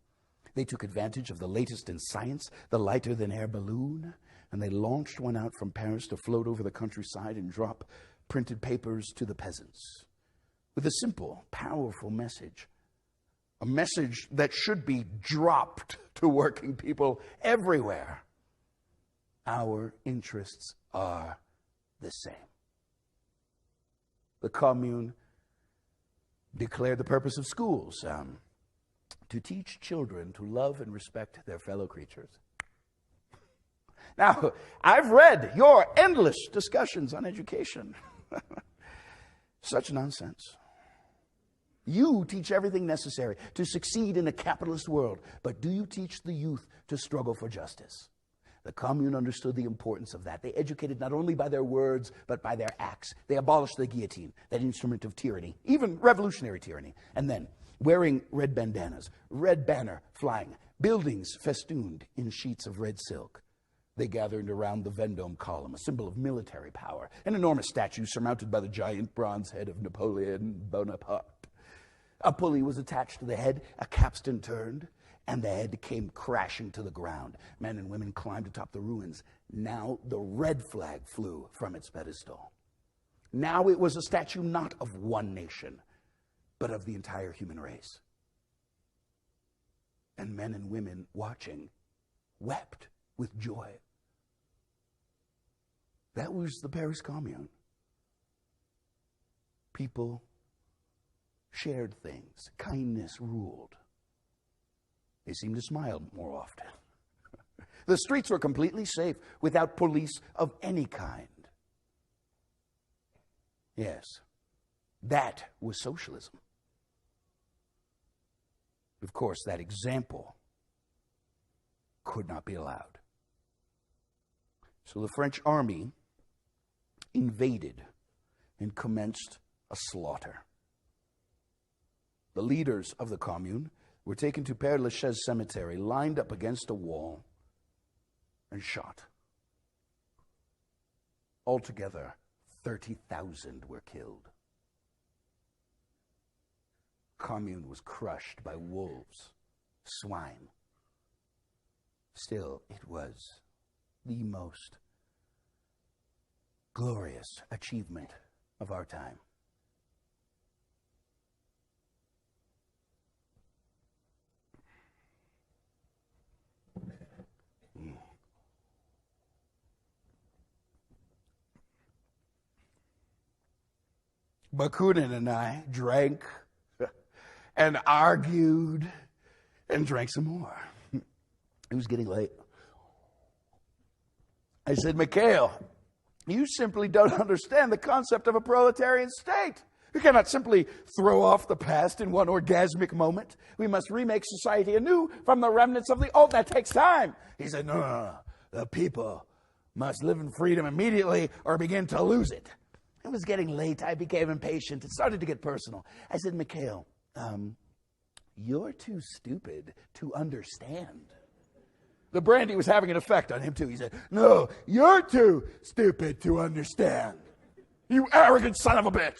They took advantage of the latest in science, the lighter-than-air balloon, and they launched one out from Paris to float over the countryside and drop printed papers to the peasants with a simple, powerful message. A message that should be dropped to working people everywhere. Our interests are the same. The Commune declared the purpose of schools to teach children to love and respect their fellow creatures. Now, I've read your endless discussions on education. Such nonsense. You teach everything necessary to succeed in a capitalist world, but do you teach the youth to struggle for justice? The Commune understood the importance of that. They educated not only by their words, but by their acts. They abolished the guillotine, that instrument of tyranny, even revolutionary tyranny. And then, wearing red bandanas, red banner flying, buildings festooned in sheets of red silk, they gathered around the Vendôme column, a symbol of military power, an enormous statue surmounted by the giant bronze head of Napoleon Bonaparte. A pulley was attached to the head, a capstan turned, and the head came crashing to the ground. Men and women climbed atop the ruins. Now the red flag flew from its pedestal. Now it was a statue not of one nation, but of the entire human race. And men and women watching wept with joy. That was the Paris Commune. People shared things. Kindness ruled. They seemed to smile more often. The streets were completely safe without police of any kind. Yes, that was socialism. Of course, that example could not be allowed. So the French army invaded and commenced a slaughter. The leaders of the Commune were taken to Père Lachaise cemetery, lined up against a wall, and shot. Altogether, 30,000 were killed. Commune was crushed by wolves, swine. Still, it was the most glorious achievement of our time. Bakunin and I drank and argued and drank some more. It was getting late. I said, Mikhail, you simply don't understand the concept of a proletarian state. We cannot simply throw off the past in one orgasmic moment. We must remake society anew from the remnants of the old. That takes time. He said, no. The people must live in freedom immediately or begin to lose it. It was getting late. I became impatient. It started to get personal. I said, Mikhail, you're too stupid to understand. The brandy was having an effect on him too. He said, no, you're too stupid to understand. You arrogant son of a bitch.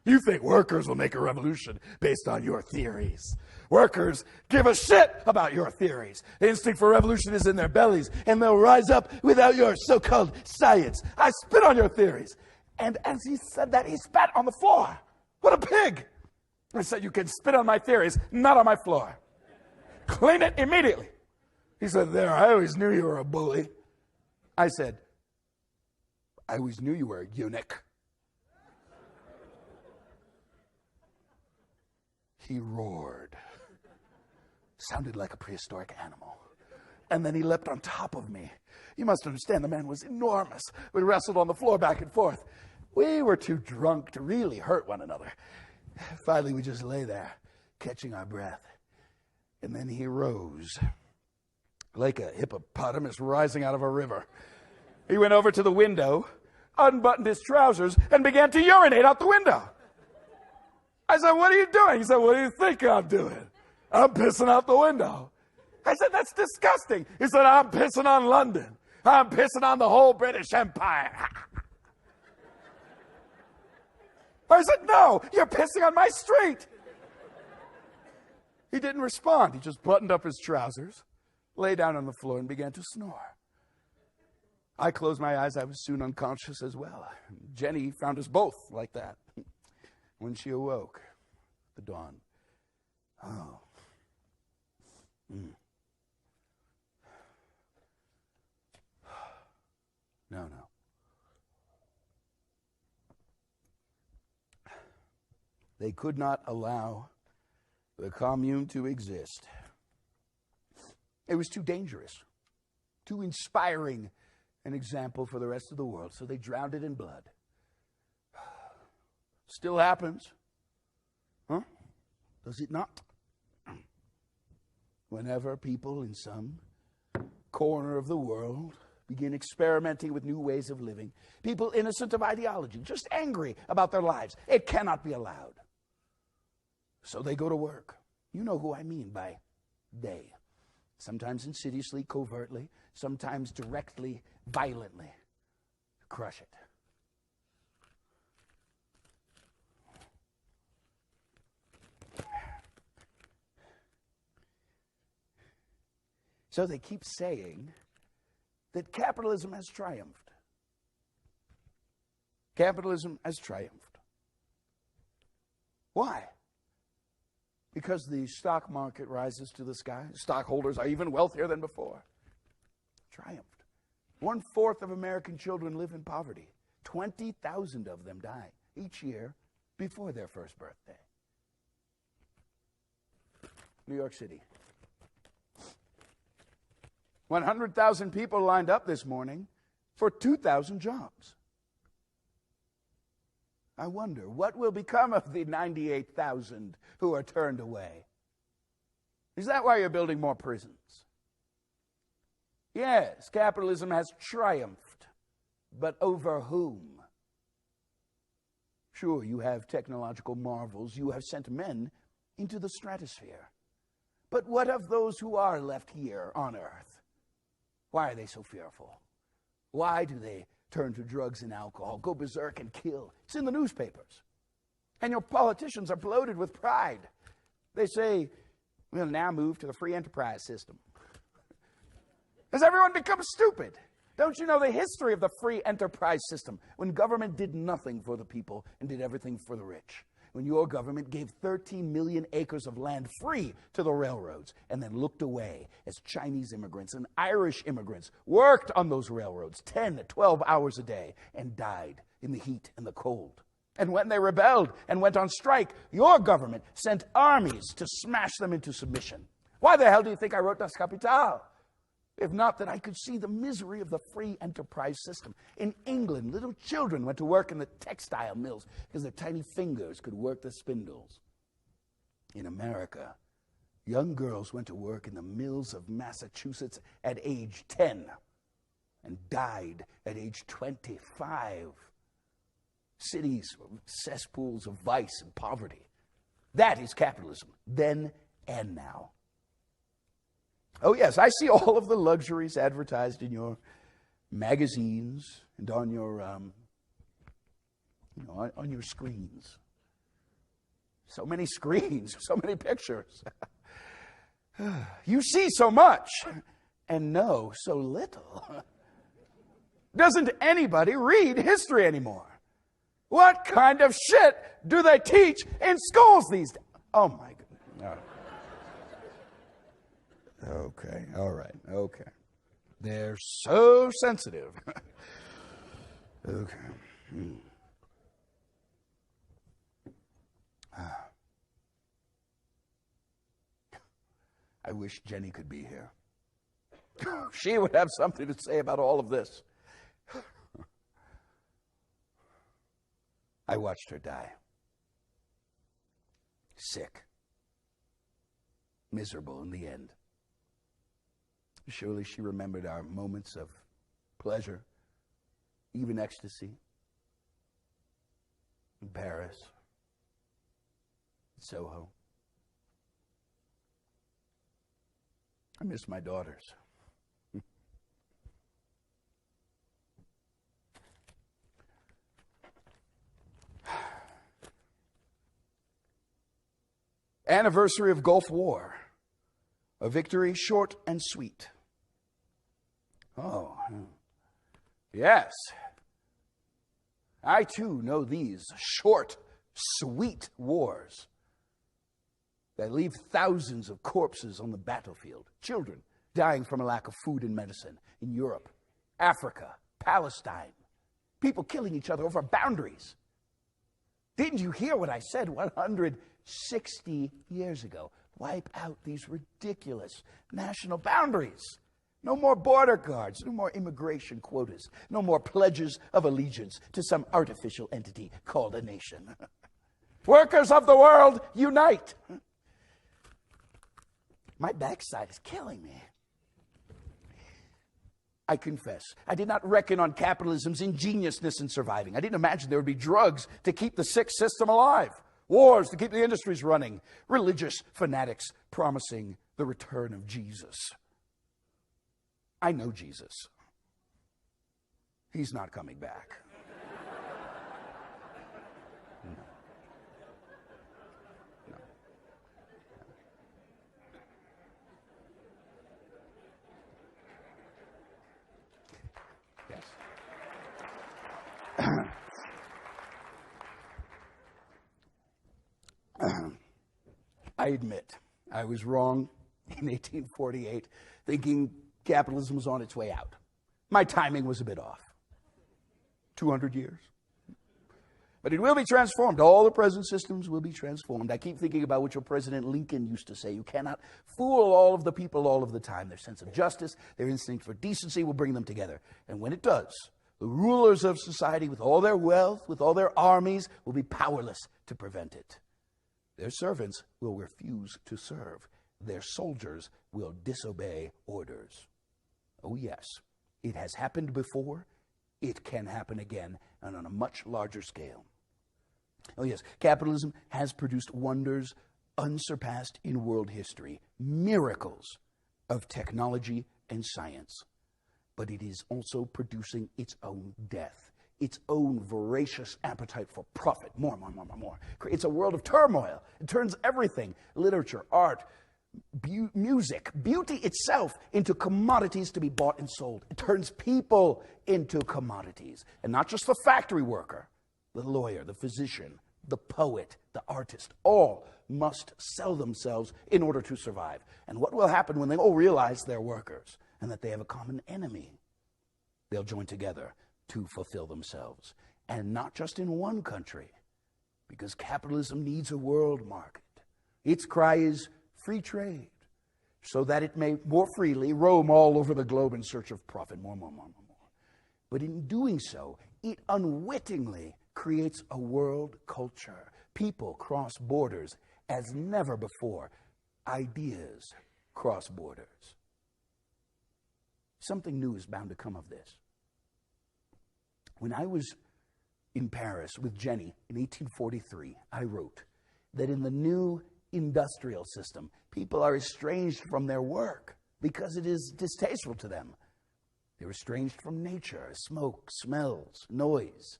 You think workers will make a revolution based on your theories. Workers give a shit about your theories. The instinct for revolution is in their bellies, and they'll rise up without your so-called science. I spit on your theories. And as he said that, he spat on the floor. What a pig. I said, you can spit on my theories, not on my floor. Clean it immediately. He said, there, I always knew you were a bully. I said, I always knew you were a eunuch. He roared. Sounded like a prehistoric animal. And then he leapt on top of me. You must understand, the man was enormous. We wrestled on the floor back and forth. We were too drunk to really hurt one another. Finally, we just lay there, catching our breath. And then he rose, like a hippopotamus rising out of a river. He went over to the window, unbuttoned his trousers, and began to urinate out the window. I said, what are you doing? He said, what do you think I'm doing? I'm pissing out the window. I said, that's disgusting. He said, I'm pissing on London. I'm pissing on the whole British Empire. I said, no, you're pissing on my street. He didn't respond. He just buttoned up his trousers, lay down on the floor, and began to snore. I closed my eyes. I was soon unconscious as well. Jenny found us both like that. When she awoke, the dawn. Oh. No. They could not allow the commune to exist. It was too dangerous, too inspiring an example for the rest of the world, so they drowned it in blood. Still happens. Huh? Does it not? Whenever people in some corner of the world begin experimenting with new ways of living, people innocent of ideology, just angry about their lives, it cannot be allowed. So they go to work. You know who I mean by they. Sometimes insidiously, covertly, sometimes directly, violently. Crush it. So they keep saying that capitalism has triumphed. Capitalism has triumphed. Why? Because the stock market rises to the sky. Stockholders are even wealthier than before. Triumphed. 1/4 of American children live in poverty. 20,000 of them die each year before their first birthday. New York City. 100,000 people lined up this morning for 2,000 jobs. I wonder, what will become of the 98,000 who are turned away? Is that why you're building more prisons? Yes, capitalism has triumphed, but over whom? Sure, you have technological marvels. You have sent men into the stratosphere. But what of those who are left here on Earth? Why are they so fearful? Why do they turn to drugs and alcohol, go berserk and kill? It's in the newspapers. And your politicians are bloated with pride. They say, we'll now move to the free enterprise system. Has everyone become stupid? Don't you know the history of the free enterprise system? When government did nothing for the people and did everything for the rich. When your government gave 13 million acres of land free to the railroads and then looked away as Chinese immigrants and Irish immigrants worked on those railroads 10 to 12 hours a day and died in the heat and the cold. And when they rebelled and went on strike, your government sent armies to smash them into submission. Why the hell do you think I wrote Das Kapital? If not that I could see the misery of the free enterprise system. In England, little children went to work in the textile mills because their tiny fingers could work the spindles. In America, young girls went to work in the mills of Massachusetts at age 10 and died at age 25. Cities were cesspools of vice and poverty. That is capitalism, then and now. Oh yes, I see all of the luxuries advertised in your magazines and on your, on your screens. So many screens, so many pictures. You see so much and know so little. Doesn't anybody read history anymore? What kind of shit do they teach in schools these days? Oh my goodness. Okay, all right, okay. They're so sensitive. Okay. I wish Jenny could be here. She would have something to say about all of this. I watched her die. Sick. Miserable in the end. Surely she remembered our moments of pleasure, even ecstasy. In Paris, Soho. I miss my daughters. Anniversary of Gulf War. A victory short and sweet. Oh, yes. I too know these short, sweet wars that leave thousands of corpses on the battlefield. Children dying from a lack of food and medicine in Europe, Africa, Palestine. People killing each other over boundaries. Didn't you hear what I said 160 years ago? Wipe out these ridiculous national boundaries. No more border guards, no more immigration quotas, no more pledges of allegiance to some artificial entity called a nation. Workers of the world, unite. My backside is killing me. I confess, I did not reckon on capitalism's ingeniousness in surviving. I didn't imagine there would be drugs to keep the sick system alive, wars to keep the industries running, religious fanatics promising the return of Jesus. I know Jesus. He's not coming back. No. No. Yes. I admit, I was wrong in 1848, thinking capitalism was on its way out. My timing was a bit off. 200 years. But it will be transformed. All the present systems will be transformed. I keep thinking about what your President Lincoln used to say. You cannot fool all of the people all of the time. Their sense of justice, their instinct for decency will bring them together. And when it does, the rulers of society, with all their wealth, with all their armies, will be powerless to prevent it. Their servants will refuse to serve. Their soldiers will disobey orders. Oh yes, it has happened before. It can happen again, and on a much larger scale. Oh yes, capitalism has produced wonders unsurpassed in world history, miracles of technology and science. But it is also producing its own death, its own voracious appetite for profit. More. It's a world of turmoil. It turns everything, literature, art, music, beauty itself, into commodities to be bought and sold. It turns people into commodities. And not just the factory worker, the lawyer, the physician, the poet, the artist, all must sell themselves in order to survive. And what will happen when they all realize they're workers and that they have a common enemy? They'll join together to fulfill themselves. And not just in one country, because capitalism needs a world market. Its cry is free trade. so that it may more freely roam all over the globe in search of profit. More. But in doing so, it unwittingly creates a world culture. People cross borders as never before. Ideas cross borders. Something new is bound to come of this. When I was in Paris with Jenny in 1843, I wrote that in the new industrial system, people are estranged from their work because it is distasteful to them. They're estranged from nature. Smoke, smells, noise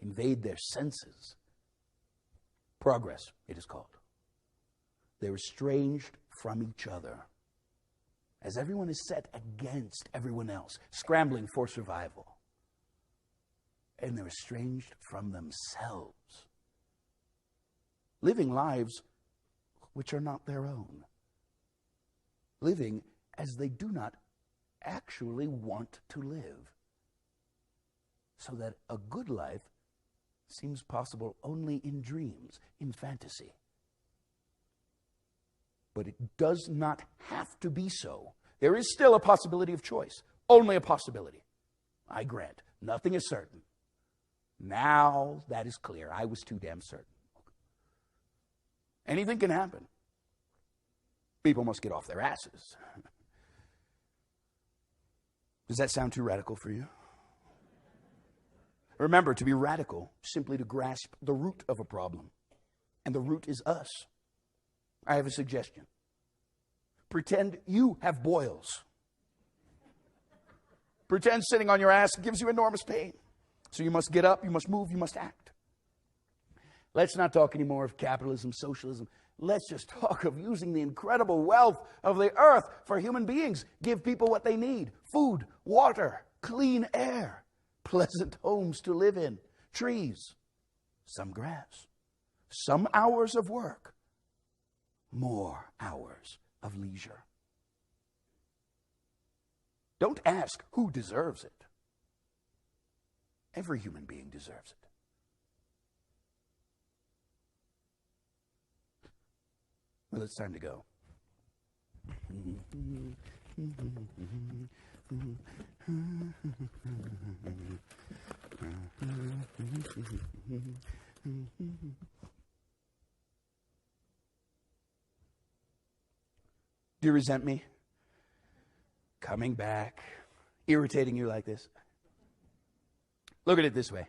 invade their senses. Progress, it is called. They're estranged from each other as everyone is set against everyone else, scrambling for survival. And they're estranged from themselves, living lives which are not their own, living as they do not actually want to live, so that a good life seems possible only in dreams, in fantasy. But it does not have to be so. There is still a possibility of choice, only a possibility. I grant, nothing is certain. Now that is clear. I was too damn certain. Anything can happen. People must get off their asses. Does that sound too radical for you? Remember, to be radical, simply to grasp the root of a problem. And the root is us. I have a suggestion. Pretend you have boils. Pretend sitting on your ass gives you enormous pain. So you must get up, you must move, you must act. Let's not talk anymore of capitalism, socialism. Let's just talk of using the incredible wealth of the earth for human beings. Give people what they need: food, water, clean air, pleasant homes to live in, trees, some grass, some hours of work, more hours of leisure. Don't ask who deserves it. Every human being deserves it. Well, it's time to go. Do you resent me? Coming back, irritating you like this? Look at it this way.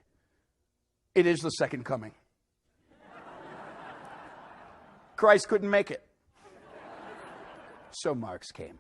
It is the second coming. Christ couldn't make it. So Marx came.